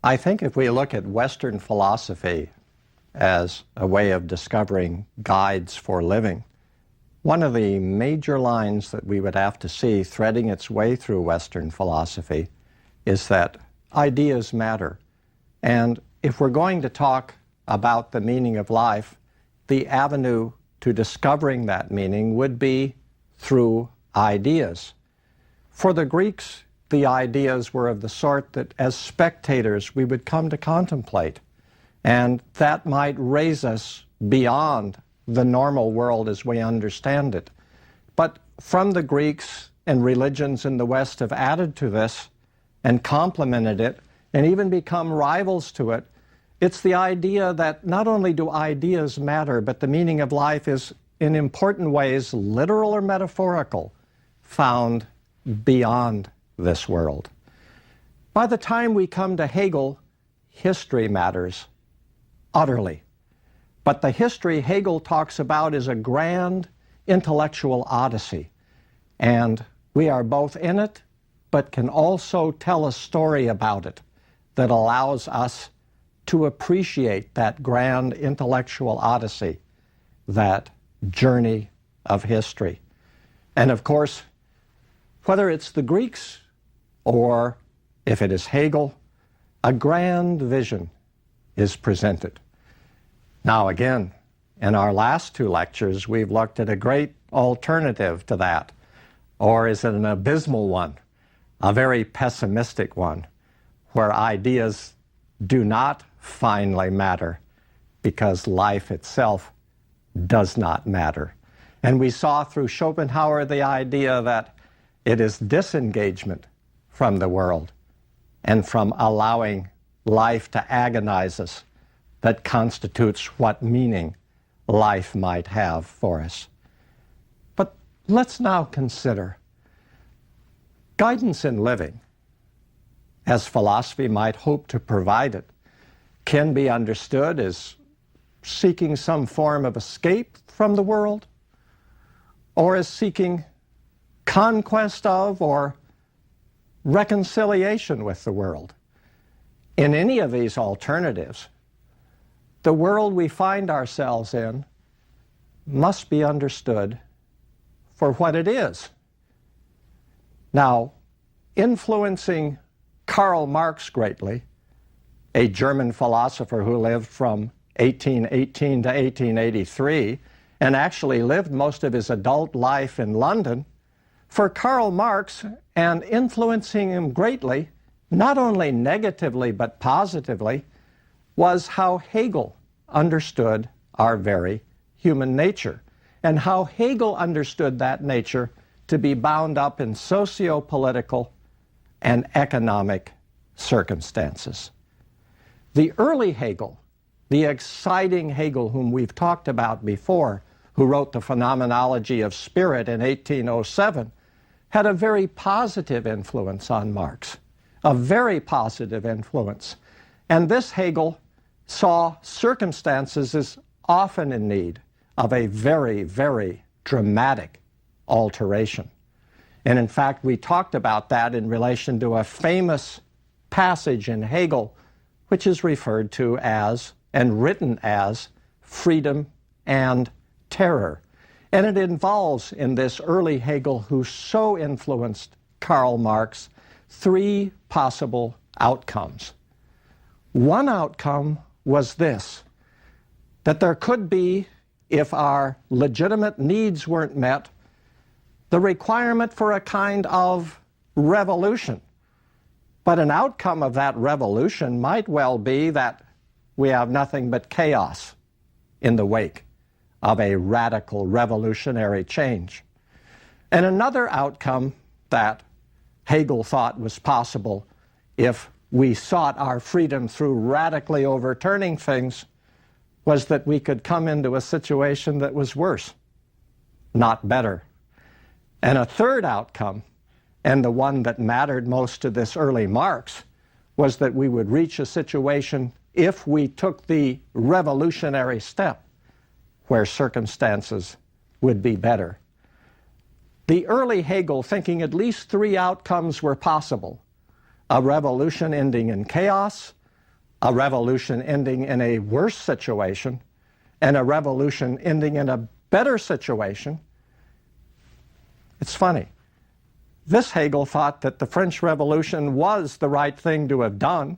I think if we look at Western philosophy as a way of discovering guides for living, one of the major lines that we would have to see threading its way through Western philosophy is that ideas matter. And if we're going to talk about the meaning of life, the avenue to discovering that meaning would be through ideas. For the Greeks, the ideas were of the sort that as spectators we would come to contemplate, and that might raise us beyond the normal world as we understand it. But from the Greeks, and religions in the West have added to this and complemented it and even become rivals to it, it's the idea that not only do ideas matter, but the meaning of life is in important ways, literal or metaphorical, found beyond this world. By the time we come to Hegel, history matters utterly. But the history Hegel talks about is a grand intellectual odyssey. And we are both in it, but can also tell a story about it that allows us to appreciate that grand intellectual odyssey, that journey of history. And of course, whether it's the Greeks or if it is Hegel, a grand vision is presented. Now again, in our last two lectures, we've looked at a great alternative to that. Or is it an abysmal one, a very pessimistic one, where ideas do not finally matter because life itself does not matter. And we saw through Schopenhauer the idea that it is disengagement from the world and from allowing life to agonize us that constitutes what meaning life might have for us. But let's now consider guidance in living, as philosophy might hope to provide it, can be understood as seeking some form of escape from the world, or as seeking conquest of or reconciliation with the world. In any of these alternatives, the world we find ourselves in must be understood for what it is. Now, influencing Karl Marx greatly, a German philosopher who lived from 1818 to 1883 and actually lived most of his adult life in London, for Karl Marx, and influencing him greatly, not only negatively but positively, was how Hegel understood our very human nature, and how Hegel understood that nature to be bound up in socio-political and economic circumstances. The early Hegel, the exciting Hegel whom we've talked about before, who wrote the Phenomenology of Spirit in 1807, had a very positive influence on Marx, a very positive influence. And this Hegel saw circumstances as often in need of a very, very dramatic alteration. And in fact, we talked about that in relation to a famous passage in Hegel, which is referred to as, and written as, Freedom and Terror. And it involves, in this early Hegel who so influenced Karl Marx, three possible outcomes. One outcome was this, that there could be, if our legitimate needs weren't met, the requirement for a kind of revolution. But an outcome of that revolution might well be that we have nothing but chaos in the wake of a radical revolutionary change. And another outcome that Hegel thought was possible if we sought our freedom through radically overturning things was that we could come into a situation that was worse, not better. And a third outcome, and the one that mattered most to this early Marx, was that we would reach a situation, if we took the revolutionary step, where circumstances would be better. The early Hegel, thinking at least three outcomes were possible: a revolution ending in chaos, a revolution ending in a worse situation and a revolution ending in a better situation. It's funny. This Hegel thought that the French Revolution was the right thing to have done.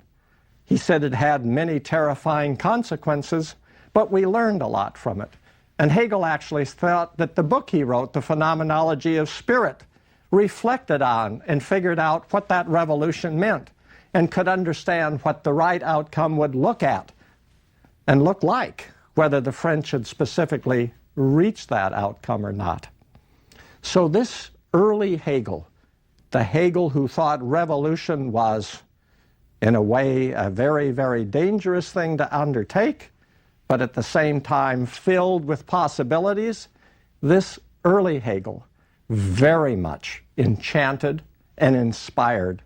He said it had many terrifying consequences, but we learned a lot from it. And Hegel actually thought that the book he wrote, The Phenomenology of Spirit, reflected on and figured out what that revolution meant and could understand what the right outcome would look at and look like, whether the French had specifically reached that outcome or not. So this early Hegel, the Hegel who thought revolution was, in a way, a very, very dangerous thing to undertake, but at the same time filled with possibilities, this early Hegel very much enchanted and inspired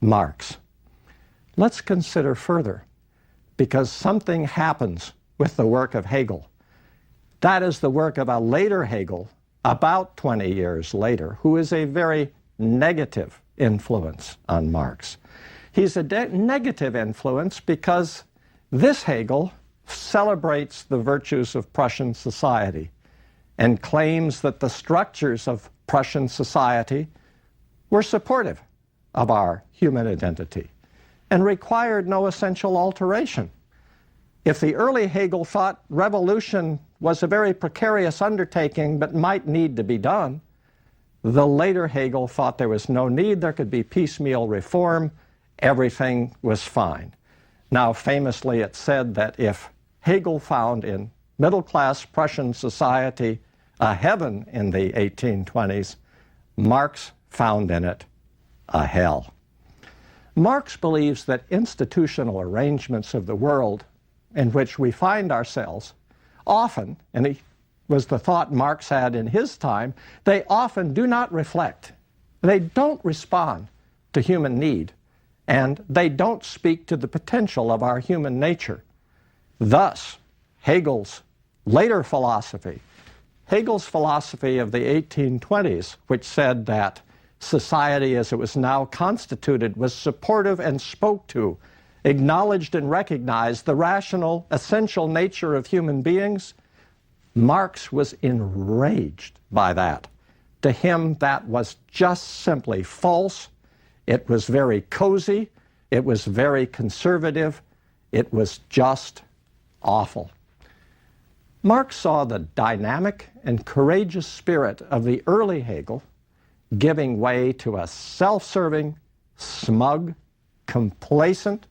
Marx. Let's consider further, because something happens with the work of Hegel. That is the work of a later Hegel, about 20 years later, who is a very negative influence on Marx. He's a negative influence because this Hegel celebrates the virtues of Prussian society and claims that the structures of Prussian society were supportive of our human identity and required no essential alteration. If the early Hegel thought revolution was a very precarious undertaking but might need to be done, the later Hegel thought there was no need, there could be piecemeal reform, everything was fine. Now, famously, it's said that if Hegel found in middle-class Prussian society a heaven in the 1820s, Marx found in it a hell. Marx believes that institutional arrangements of the world in which we find ourselves often, and it was the thought Marx had in his time, they often do not reflect, they don't respond to human need, and they don't speak to the potential of our human nature. Thus, Hegel's later philosophy, Hegel's philosophy of the 1820s, which said that society as it was now constituted was supportive and spoke to, acknowledged and recognized the rational, essential nature of human beings, Marx was enraged by that. To him, that was just simply false. It was very cozy. It was very conservative. It was just awful. Marx saw the dynamic and courageous spirit of the early Hegel giving way to a self-serving, smug, complacent,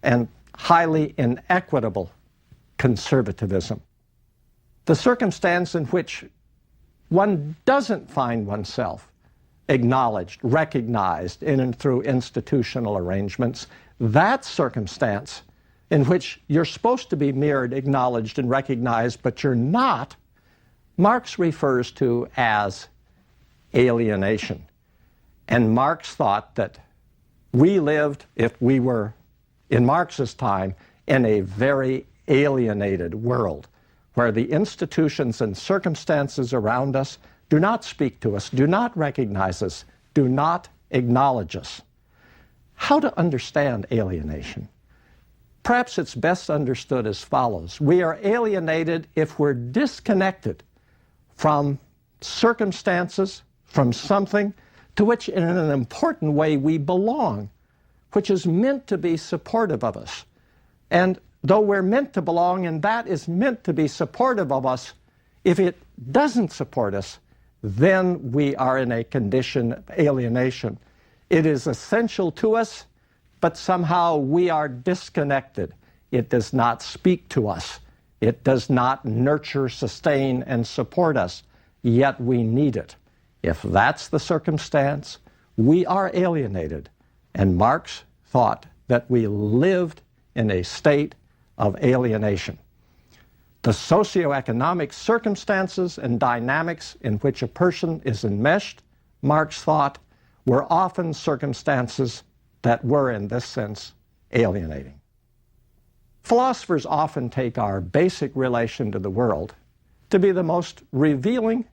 and highly inequitable conservatism. The circumstance in which one doesn't find oneself acknowledged, recognized in and through institutional arrangements, that circumstance in which you're supposed to be mirrored, acknowledged, and recognized, but you're not, Marx refers to as alienation. And Marx thought that we lived, if we were in Marx's time, in a very alienated world where the institutions and circumstances around us do not speak to us, do not recognize us, do not acknowledge us. How to understand alienation? Perhaps it's best understood as follows. We are alienated if we're disconnected from circumstances, from something to which in an important way we belong, which is meant to be supportive of us. And though we're meant to belong and that is meant to be supportive of us, if it doesn't support us, then we are in a condition of alienation. It is essential to us, but somehow we are disconnected. It does not speak to us. It does not nurture, sustain, and support us, yet we need it. If that's the circumstance, we are alienated. And Marx thought that we lived in a state of alienation. The socioeconomic circumstances and dynamics in which a person is enmeshed, Marx thought, were often circumstances that were, in this sense, alienating. Philosophers often take our basic relation to the world to be the most revealing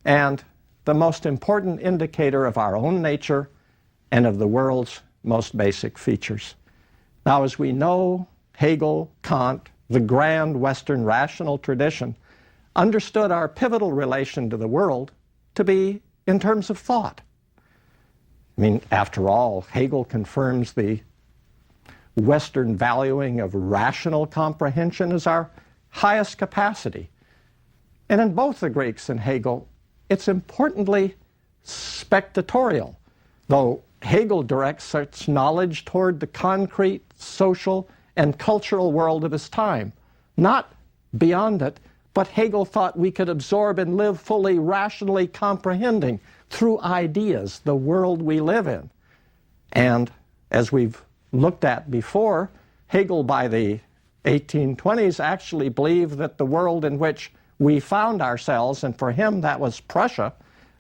and the most important indicator of our own nature and of the world's most basic features. Now, as we know, Hegel, Kant, the grand Western rational tradition understood our pivotal relation to the world to be in terms of thought. I mean, after all, Hegel confirms the Western valuing of rational comprehension as our highest capacity. And in both the Greeks and Hegel, it's importantly spectatorial, though Hegel directs such knowledge toward the concrete, social, and cultural world of his time, not beyond it, but Hegel thought we could absorb and live fully rationally comprehending through ideas the world we live in. And as we've looked at before, Hegel by the 1820s actually believed that the world in which we found ourselves, and for him that was Prussia,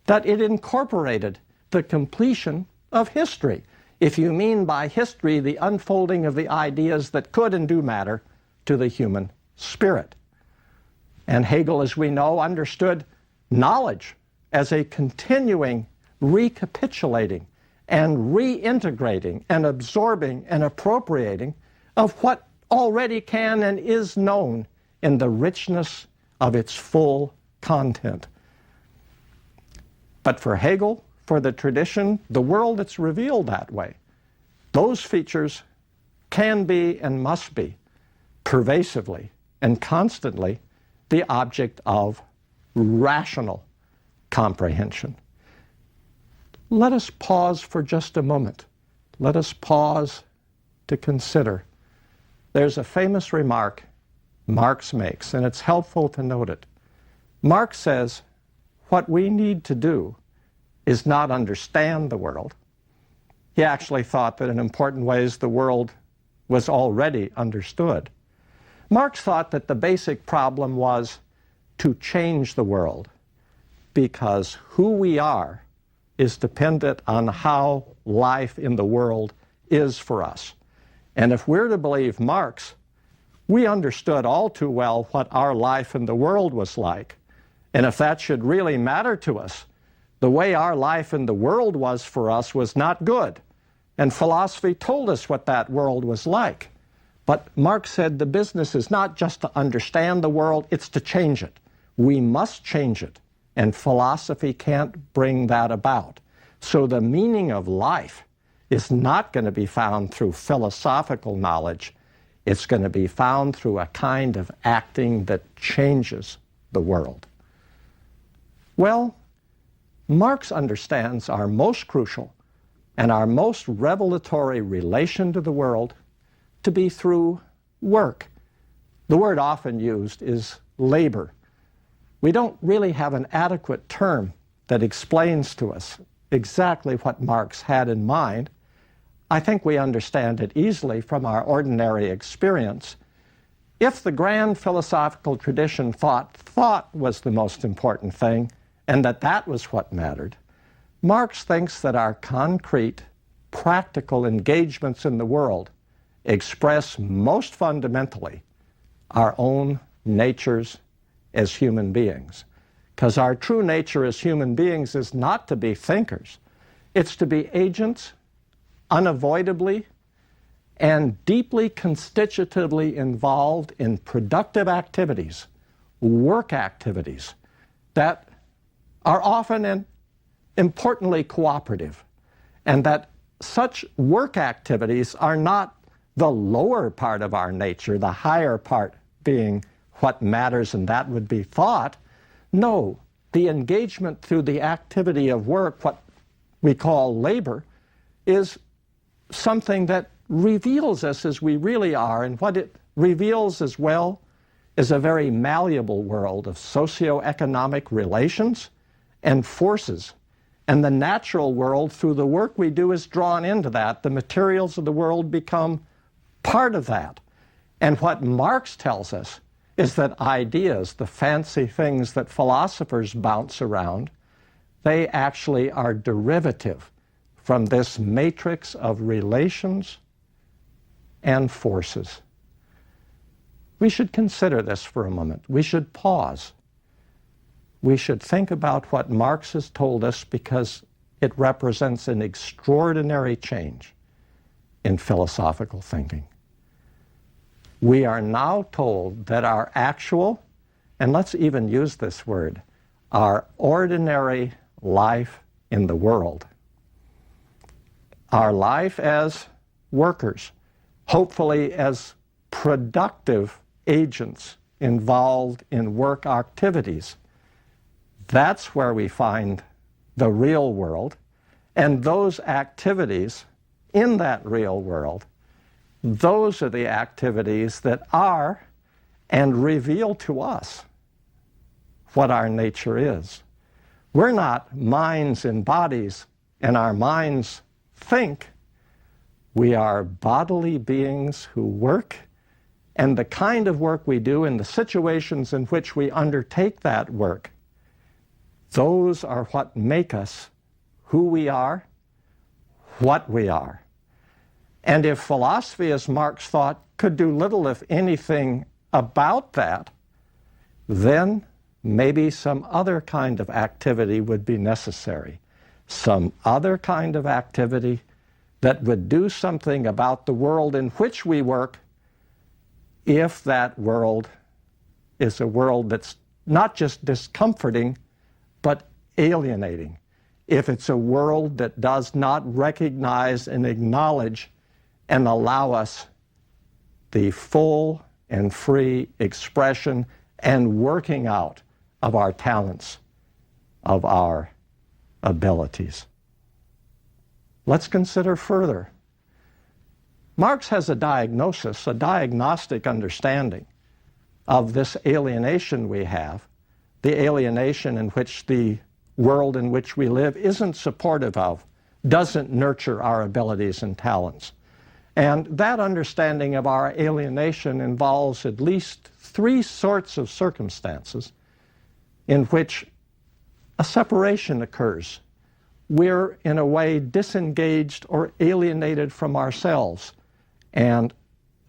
that it incorporated the completion of history. If you mean by history the unfolding of the ideas that could and do matter to the human spirit. And Hegel, as we know, understood knowledge as a continuing recapitulating and reintegrating and absorbing and appropriating of what already can and is known in the richness of its full content. But for Hegel, for the tradition, the world that's revealed that way, those features can be and must be pervasively and constantly the object of rational comprehension. Let us pause for just a moment. Let us pause to consider. There's a famous remark Marx makes, and it's helpful to note it. Marx says, what we need to do is not understand the world. He actually thought that in important ways the world was already understood. Marx thought that the basic problem was to change the world, because who we are is dependent on how life in the world is for us. And if we're to believe Marx, we understood all too well what our life in the world was like. And if that should really matter to us, the way our life in the world was for us was not good. And philosophy told us what that world was like. But Marx said the business is not just to understand the world, it's to change it. We must change it. And philosophy can't bring that about. So the meaning of life is not going to be found through philosophical knowledge. It's going to be found through a kind of acting that changes the world. Well, Marx understands our most crucial and our most revelatory relation to the world to be through work. The word often used is labor. We don't really have an adequate term that explains to us exactly what Marx had in mind. I think we understand it easily from our ordinary experience. If the grand philosophical tradition thought thought was the most important thing, and that was what mattered, Marx thinks that our concrete, practical engagements in the world express most fundamentally our own natures as human beings. Because our true nature as human beings is not to be thinkers. It's to be agents, unavoidably and deeply constitutively involved in productive activities, work activities, that are often and importantly cooperative, and that such work activities are not the lower part of our nature, the higher part being what matters, and that would be thought. No, the engagement through the activity of work, what we call labor, is something that reveals us as we really are, and what it reveals as well is a very malleable world of socioeconomic relations and forces. And the natural world, through the work we do, is drawn into that. The materials of the world become part of that. And what Marx tells us is that ideas, the fancy things that philosophers bounce around, they actually are derivative from this matrix of relations and forces. We should consider this for a moment. We should pause. We should think about what Marx has told us, because it represents an extraordinary change in philosophical thinking. We are now told that our actual, and let's even use this word, our ordinary life in the world, our life as workers, hopefully as productive agents involved in work activities, that's where we find the real world. And those activities in that real world, those are the activities that are and reveal to us what our nature is. We're not minds and bodies, and our minds think. We are bodily beings who work, and the kind of work we do and the situations in which we undertake that work, those are what make us who we are, what we are. And if philosophy, as Marx thought, could do little, if anything, about that, then maybe some other kind of activity would be necessary. Some other kind of activity that would do something about the world in which we work, if that world is a world that's not just discomforting, but alienating. If it's a world that does not recognize and acknowledge and allow us the full and free expression and working out of our talents, of our abilities. Let's consider further. Marx has a diagnosis, a diagnostic understanding of this alienation we have, the alienation in which the world in which we live isn't supportive of, doesn't nurture our abilities and talents. And that understanding of our alienation involves at least three sorts of circumstances in which a separation occurs. We're, in a way, disengaged or alienated from ourselves, and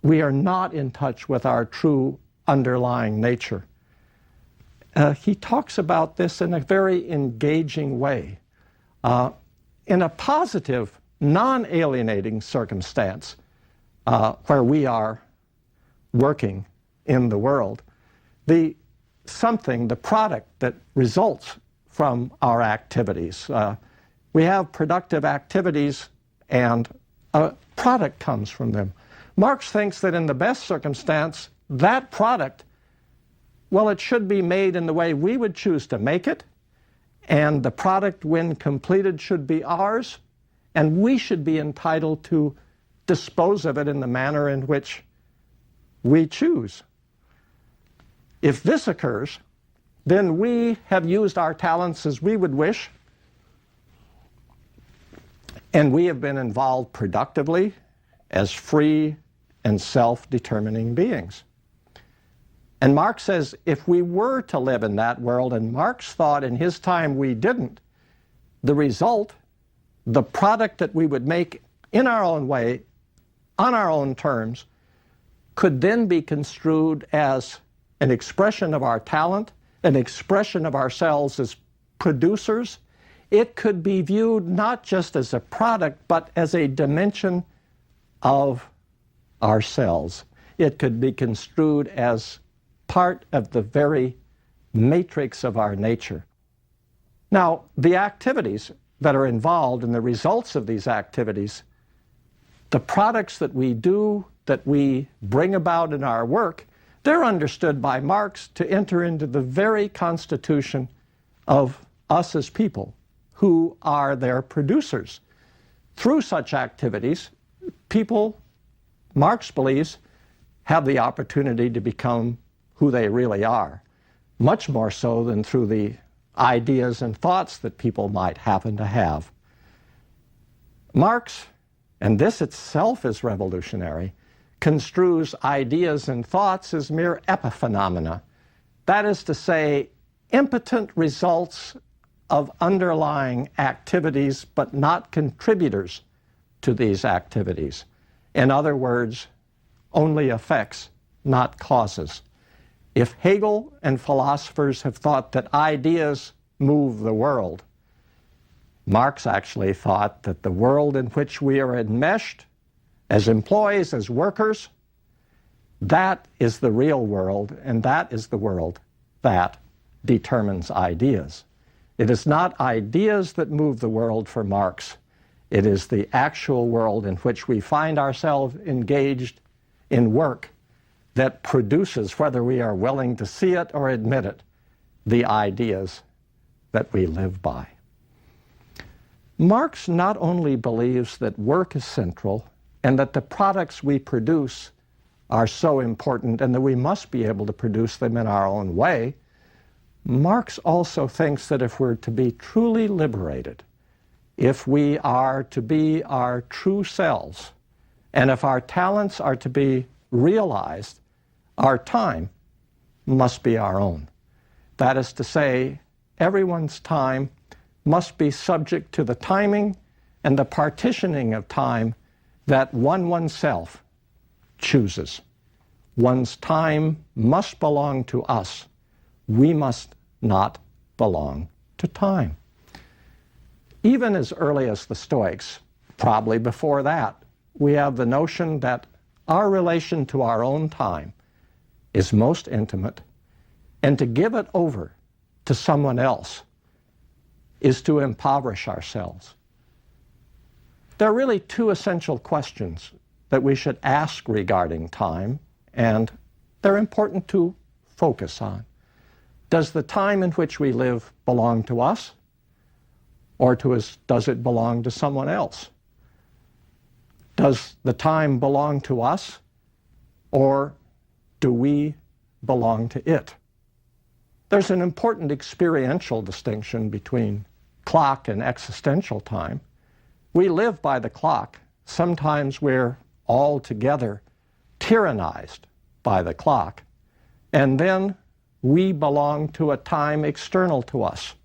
we are not in touch with our true underlying nature. He talks about this in a very engaging way. In a positive, non-alienating circumstance where we are working in the world, the product that results from our activities. We have productive activities and a product comes from them. Marx thinks that in the best circumstance, that product, well, it should be made in the way we would choose to make it, and the product, when completed, should be ours, and we should be entitled to dispose of it in the manner in which we choose. If this occurs, then we have used our talents as we would wish, and we have been involved productively as free and self-determining beings. And Marx says if we were to live in that world, and Marx thought in his time we didn't, the result, the product that we would make in our own way, on our own terms, could then be construed as an expression of our talent, an expression of ourselves as producers. It could be viewed not just as a product, but as a dimension of ourselves. It could be construed as part of the very matrix of our nature. Now, the activities that are involved and the results of these activities, the products that we do, that we bring about in our work, they're understood by Marx to enter into the very constitution of us as people, who are their producers. Through such activities, people, Marx believes, have the opportunity to become who they really are, much more so than through the ideas and thoughts that people might happen to have. Marx, and this itself is revolutionary, construes ideas and thoughts as mere epiphenomena. That is to say, impotent results of underlying activities, but not contributors to these activities. In other words, only effects, not causes. If Hegel and philosophers have thought that ideas move the world, Marx actually thought that the world in which we are enmeshed as employees, as workers, That is the real world, and that is the world that determines ideas. It is not ideas that move the world for Marx. It is the actual world in which we find ourselves engaged in work that produces, whether we are willing to see it or admit it, the ideas that we live by. Marx not only believes that work is central and that the products we produce are so important and that we must be able to produce them in our own way, Marx also thinks that if we're to be truly liberated, if we are to be our true selves, and if our talents are to be realized, our time must be our own. That is to say, everyone's time must be subject to the timing and the partitioning of time that oneself chooses. One's time must belong to us. We must not belong to time. Even as early as the Stoics, probably before that, we have the notion that our relation to our own time is most intimate, and to give it over to someone else is to impoverish ourselves. There are really two essential questions that we should ask regarding time, and they're important to focus on. Does the time in which we live belong to us, or does it belong to someone else? Does the time belong to us, or do we belong to it? There's an important experiential distinction between clock and existential time. We live by the clock. Sometimes we're altogether tyrannized by the clock, and then we belong to a time external to us.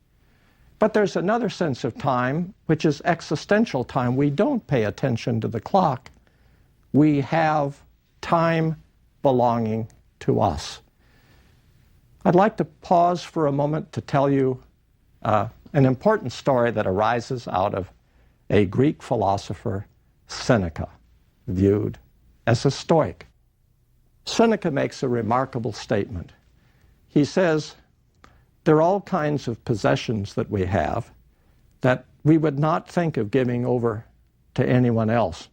But there's another sense of time, which is existential time. We don't pay attention to the clock. We have time belonging to us. I'd like to pause for a moment to tell you an important story that arises out of a Greek philosopher, Seneca, viewed as a Stoic. Seneca makes a remarkable statement. He says, there are all kinds of possessions that we have that we would not think of giving over to anyone else.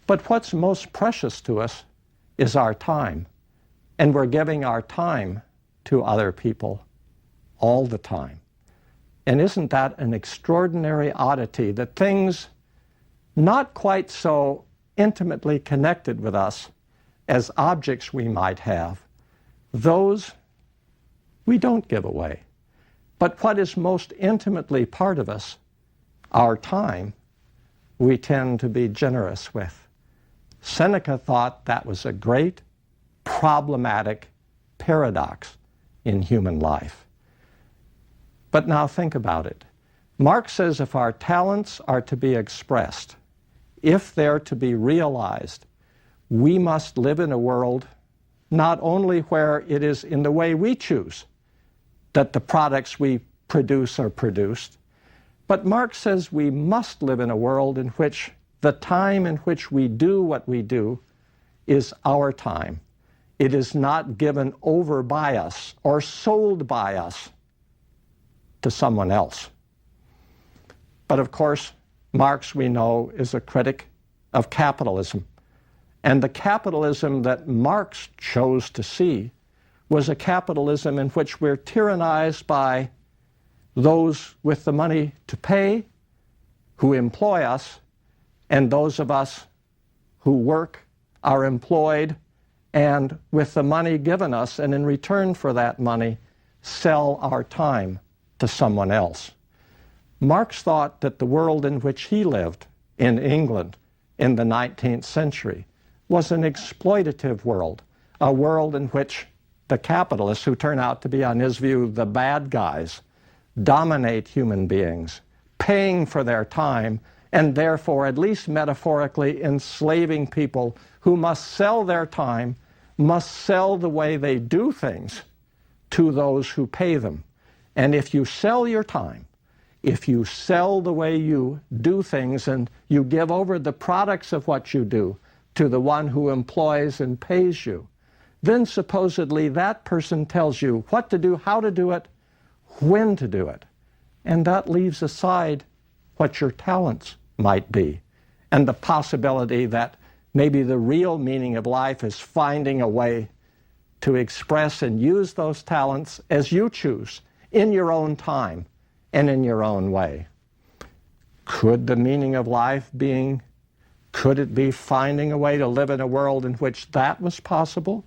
But what's most precious to us is our time, and we're giving our time to other people all the time. And isn't that an extraordinary oddity, that things not quite so intimately connected with us as objects we might have, those we don't give away. But what is most intimately part of us, our time, we tend to be generous with. Seneca thought that was a great, problematic paradox in human life. But now think about it. Marx says if our talents are to be expressed, if they're to be realized, we must live in a world not only where it is in the way we choose that the products we produce are produced, but Marx says we must live in a world in which the time in which we do what we do is our time. It is not given over by us or sold by us to someone else. But of course, Marx, we know, is a critic of capitalism. And the capitalism that Marx chose to see was a capitalism in which we're tyrannized by those with the money to pay, who employ us, and those of us who work are employed and with the money given us, and in return for that money, sell our time to someone else. Marx thought that the world in which he lived in England in the 19th century was an exploitative world, a world in which the capitalists, who turn out to be, on his view, the bad guys, dominate human beings, paying for their time, and therefore, at least metaphorically, enslaving people who must sell their time, must sell the way they do things to those who pay them. And if you sell your time, if you sell the way you do things and you give over the products of what you do to the one who employs and pays you. Then supposedly that person tells you what to do, how to do it, when to do it. And that leaves aside what your talents might be, and the possibility that maybe the real meaning of life is finding a way to express and use those talents as you choose, in your own time and in your own way. Could the meaning of life could it be finding a way to live in a world in which that was possible?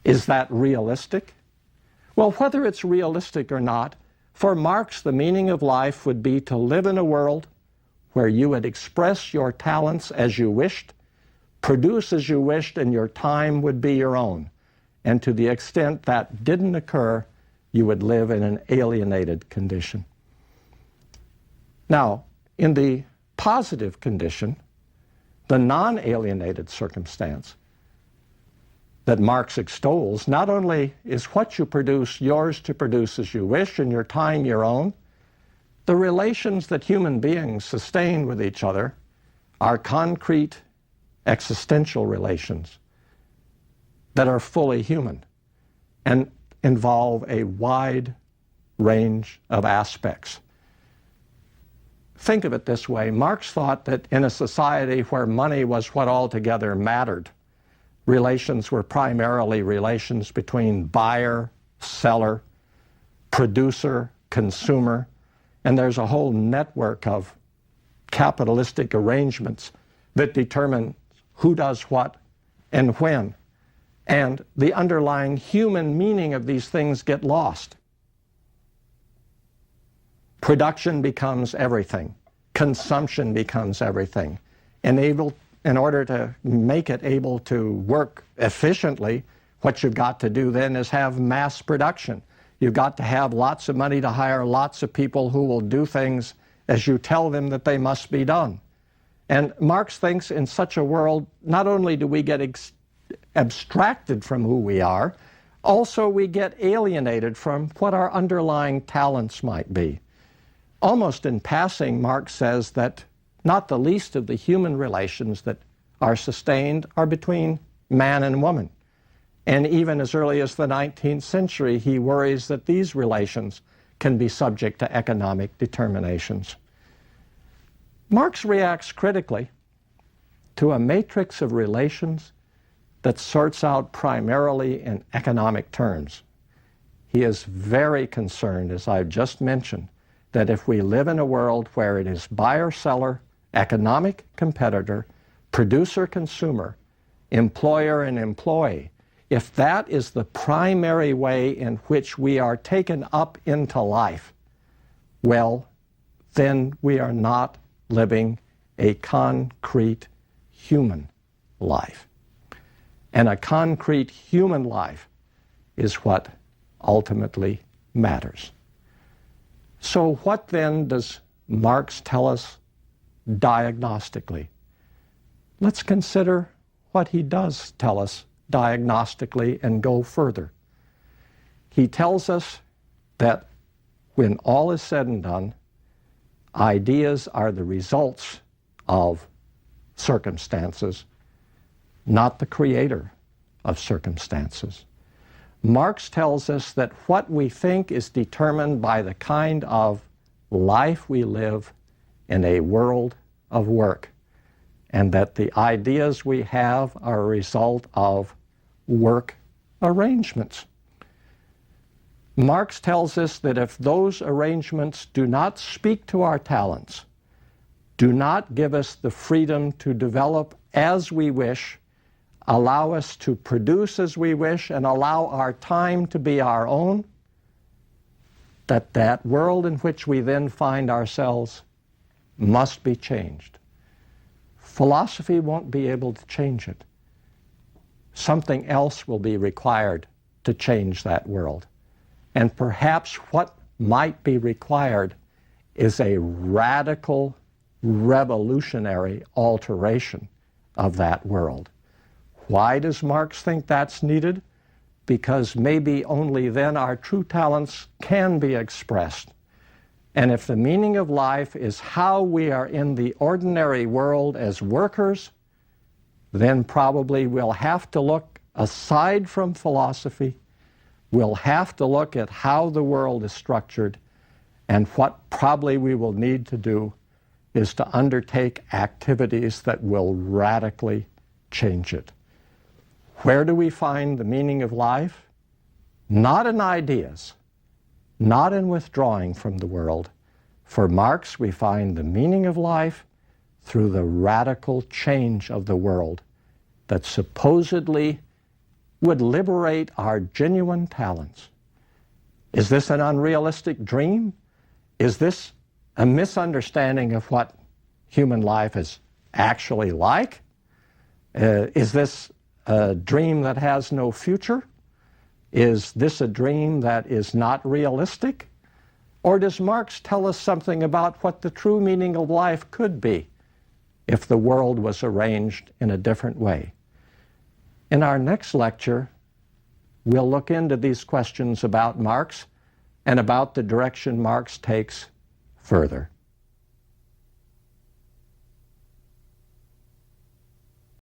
Is that realistic? Well, whether it's realistic or not, for Marx, the meaning of life would be to live in a world where you would express your talents as you wished, produce as you wished, and your time would be your own. And to the extent that didn't occur, you would live in an alienated condition. Now, in the positive condition, the non-alienated circumstance that Marx extols, not only is what you produce yours to produce as you wish and your time your own, the relations that human beings sustain with each other are concrete existential relations that are fully human and involve a wide range of aspects. Think of it this way. Marx thought that in a society where money was what altogether mattered, relations were primarily relations between buyer, seller, producer, consumer, and there's a whole network of capitalistic arrangements that determine who does what and when. And the underlying human meaning of these things get lost. Production becomes everything. Consumption becomes everything. In order to make it able to work efficiently, what you've got to do then is have mass production. You've got to have lots of money to hire lots of people who will do things as you tell them that they must be done. And Marx thinks in such a world, not only do we get abstracted from who we are, also we get alienated from what our underlying talents might be. Almost in passing, Marx says that not the least of the human relations that are sustained are between man and woman. And even as early as the 19th century, he worries that these relations can be subject to economic determinations. Marx reacts critically to a matrix of relations that sorts out primarily in economic terms. He is very concerned, as I've just mentioned, that if we live in a world where it is buyer-seller, economic competitor, producer-consumer, employer and employee, if that is the primary way in which we are taken up into life, well, then we are not living a concrete human life. And a concrete human life is what ultimately matters. So what then does Marx tell us diagnostically? Let's consider what he does tell us diagnostically and go further. He tells us that when all is said and done, ideas are the results of circumstances, not the creator of circumstances. Marx tells us that what we think is determined by the kind of life we live in a world of work, and that the ideas we have are a result of work arrangements. Marx tells us that if those arrangements do not speak to our talents, do not give us the freedom to develop as we wish, allow us to produce as we wish, and allow our time to be our own, that world in which we then find ourselves must be changed. Philosophy won't be able to change it. Something else will be required to change that world. And perhaps what might be required is a radical, revolutionary alteration of that world. Why does Marx think that's needed? Because maybe only then our true talents can be expressed. And if the meaning of life is how we are in the ordinary world as workers, then probably we'll have to look aside from philosophy. We'll have to look at how the world is structured, and what probably we will need to do is to undertake activities that will radically change it. Where do we find the meaning of life? Not in ideas, not in withdrawing from the world. For Marx, we find the meaning of life through the radical change of the world that supposedly would liberate our genuine talents. Is this an unrealistic dream? Is this a misunderstanding of what human life is actually like? Is this a dream that has no future? Is this a dream that is not realistic? Or does Marx tell us something about what the true meaning of life could be if the world was arranged in a different way? In our next lecture, we'll look into these questions about Marx and about the direction Marx takes further.